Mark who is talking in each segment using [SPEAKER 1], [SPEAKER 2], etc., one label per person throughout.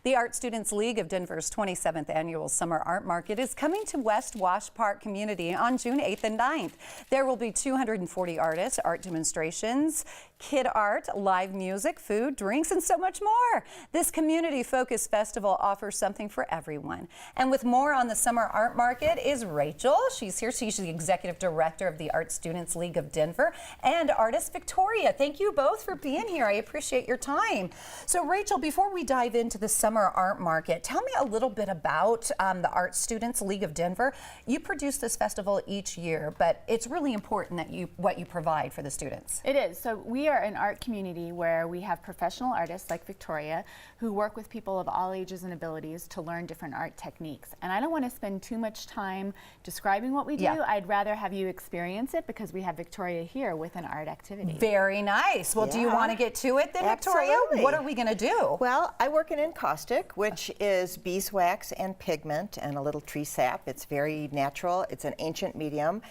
[SPEAKER 1] The Art Students League of Denver's 27th Annual Summer Art Market is coming to West Wash Park Community on June 8th and 9th. There will be 240 artists, art demonstrations, kid art, live music, food, drinks, and so much more. This community-focused festival offers something for everyone. And with more on the Summer Art Market is Rachel. She's here. She's the Executive Director of the Art Students League of Denver, and artist Victoria. Thank you both for being here. I appreciate your time. So Rachel, before we dive into the Summer Art Market, tell me a little bit about the Art Students League of Denver. You produce this festival each year, but it's really important that what you provide for the students.
[SPEAKER 2] It is. So we are an art community where we have professional artists like Victoria who work with people of all ages and abilities to learn different art techniques. And I don't want to spend too much time describing what we do.
[SPEAKER 1] Yeah.
[SPEAKER 2] I'd rather have you experience it because we have Victoria here with an art activity.
[SPEAKER 1] Very nice. Well, do you want to get to it then, Victoria?
[SPEAKER 3] Absolutely.
[SPEAKER 1] What are we going to do?
[SPEAKER 3] Well, I work in encaustic, which is beeswax and pigment and a little tree sap. It's very natural. It's an ancient medium.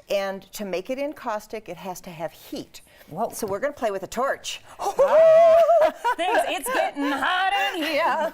[SPEAKER 3] And to make it encaustic, it has to have heat.
[SPEAKER 1] Whoa.
[SPEAKER 3] So we're going to play with a torch.
[SPEAKER 1] It's getting hot in here.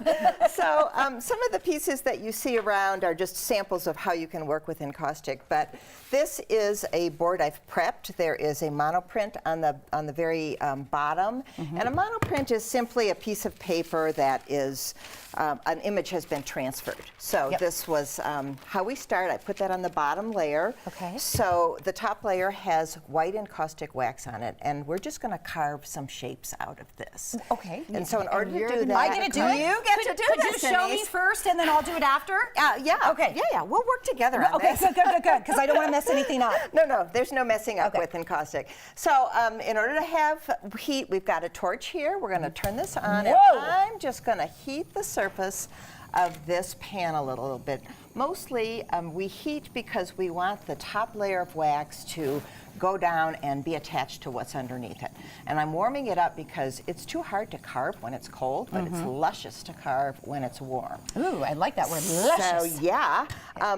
[SPEAKER 3] So some of the pieces that you see around are just samples of how you can work with encaustic. But this is a board I've prepped. There is a monoprint on the very bottom. And a monoprint is simply a piece of paper that is an image has been transferred. So this was how we start. I put that on the bottom layer.
[SPEAKER 1] Okay.
[SPEAKER 3] So the top layer has white encaustic wax on it, and we're just going to carve some shapes out of this.
[SPEAKER 1] Okay.
[SPEAKER 3] And so in order to do that,
[SPEAKER 1] I get to do it?
[SPEAKER 3] you get to do
[SPEAKER 1] Could
[SPEAKER 3] this,
[SPEAKER 1] you show me
[SPEAKER 3] Denise.
[SPEAKER 1] first and then I'll do it after?
[SPEAKER 3] Yeah.
[SPEAKER 1] Okay.
[SPEAKER 3] Yeah. We'll work together on
[SPEAKER 1] Okay,
[SPEAKER 3] this.
[SPEAKER 1] good, because I don't want to mess anything up.
[SPEAKER 3] No, there's no messing up
[SPEAKER 1] Okay.
[SPEAKER 3] with encaustic. So in order to have heat, we've got a torch here. We're going to turn this on. And
[SPEAKER 1] Whoa.
[SPEAKER 3] I'm just going to heat the surface of this pan a little bit. Mostly we heat because we want the top layer of wax to go down and be attached to what's underneath it. And I'm warming it up because it's too hard to carve when it's cold, but it's luscious to carve when it's warm.
[SPEAKER 1] Ooh, I like that word, luscious.
[SPEAKER 3] So yeah,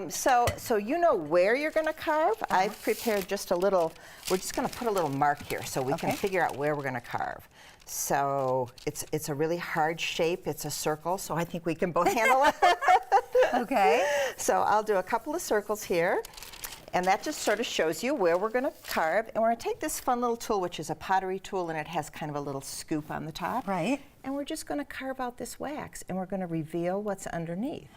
[SPEAKER 3] so you know where you're going to carve. I've prepared just a little. We're just going to put a little mark here so we can figure out where we're going to carve. So it's a really hard shape. It's a circle, so I think we can both handle it.
[SPEAKER 1] Okay.
[SPEAKER 3] So I'll do a couple of circles here. And that just sort of shows you where we're going to carve. And we're going to take this fun little tool, which is a pottery tool, and it has kind of a little scoop on the top.
[SPEAKER 1] Right.
[SPEAKER 3] And we're just going to carve out this wax, and we're going to reveal what's underneath.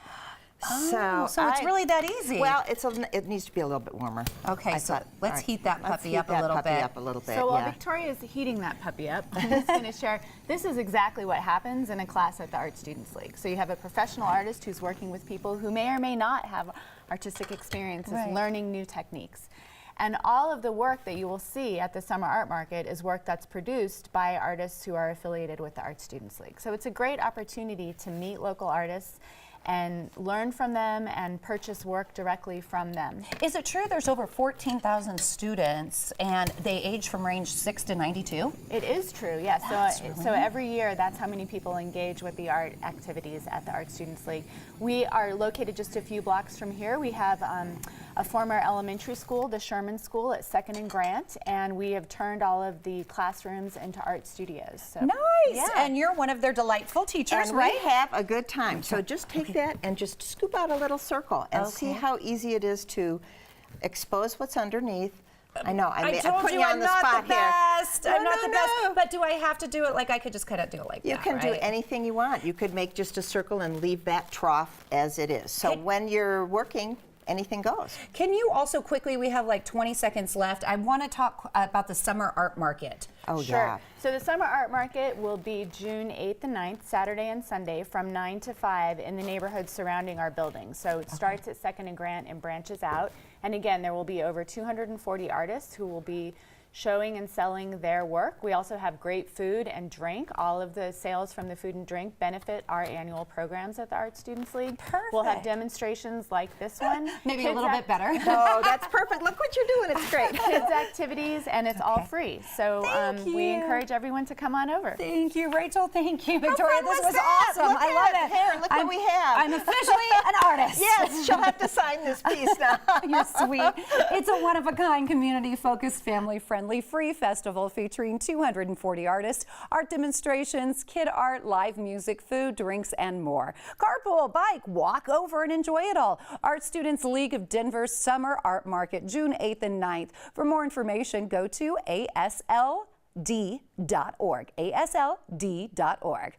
[SPEAKER 1] Oh, so it's really that easy.
[SPEAKER 3] Well, it needs to be a little bit warmer.
[SPEAKER 1] Okay, so let's heat that puppy up a little bit.
[SPEAKER 3] Let's heat that puppy up a little bit,
[SPEAKER 2] So while Victoria is heating that puppy up, I'm just going to share, this is exactly what happens in a class at the Art Students League. So you have a professional artist who's working with people who may or may not have artistic experiences learning new techniques. And all of the work that you will see at the Summer Art Market is work that's produced by artists who are affiliated with the Art Students League. So it's a great opportunity to meet local artists and learn from them and purchase work directly from them.
[SPEAKER 1] Is it true there's over 14,000 students and they age from range 6 to 92?
[SPEAKER 2] It is true, yes. So every year, that's how many people engage with the art activities at the Art Students League. We are located just a few blocks from here. We have a former elementary school, the Sherman School at 2nd and Grant, and we have turned all of the classrooms into art studios. So,
[SPEAKER 1] nice!
[SPEAKER 2] yeah.
[SPEAKER 1] And you're one of their delightful teachers,
[SPEAKER 3] And
[SPEAKER 1] right?
[SPEAKER 3] we have a good time. So just take that and just scoop out a little circle and see how easy it is to expose what's underneath. I know, I'm putting you on the spot here.
[SPEAKER 1] I'm not the best. But do I have to do it like I could just kind of do it like that?
[SPEAKER 3] You can do anything you want. You could make just a circle and leave that trough as it is. So when you're working, anything goes.
[SPEAKER 1] Can you also quickly, we have like 20 seconds left, I want to talk about the Summer Art Market.
[SPEAKER 3] Oh,
[SPEAKER 2] Sure.
[SPEAKER 3] yeah.
[SPEAKER 2] So the Summer Art Market will be June 8th and 9th, Saturday and Sunday, from 9 to 5 in the neighborhood surrounding our building. So it starts at 2nd and Grant and branches out. And again, there will be over 240 artists who will be showing and selling their work. We also have great food and drink. All of the sales from the food and drink benefit our annual programs at the Art Students League.
[SPEAKER 1] Perfect.
[SPEAKER 2] We'll have demonstrations like this one.
[SPEAKER 1] Maybe a little bit better.
[SPEAKER 3] Oh, that's perfect. Look what you're doing. It's great.
[SPEAKER 2] Kids activities, and it's all free. So
[SPEAKER 1] Thank
[SPEAKER 2] we
[SPEAKER 1] you.
[SPEAKER 2] encourage everyone to come on over.
[SPEAKER 1] Thank you, Rachel. Thank you, Victoria.
[SPEAKER 3] fun
[SPEAKER 1] This
[SPEAKER 3] was
[SPEAKER 1] was
[SPEAKER 3] that?
[SPEAKER 1] awesome.
[SPEAKER 3] Look
[SPEAKER 1] I
[SPEAKER 3] at
[SPEAKER 1] love
[SPEAKER 3] it.
[SPEAKER 1] it.
[SPEAKER 3] Here, look what we have.
[SPEAKER 1] I'm officially an artist.
[SPEAKER 3] Yes, she'll have to sign this piece now.
[SPEAKER 1] You're sweet. It's a one-of-a-kind, community-focused, family-friendly, free festival featuring 240 artists, art demonstrations, kid art, live music, food, drinks, and more. Carpool, bike, walk over and enjoy it all. Art Students League of Denver's Summer Art Market, June 8th and 9th. For more information, go to ASLD.org. ASLD.org.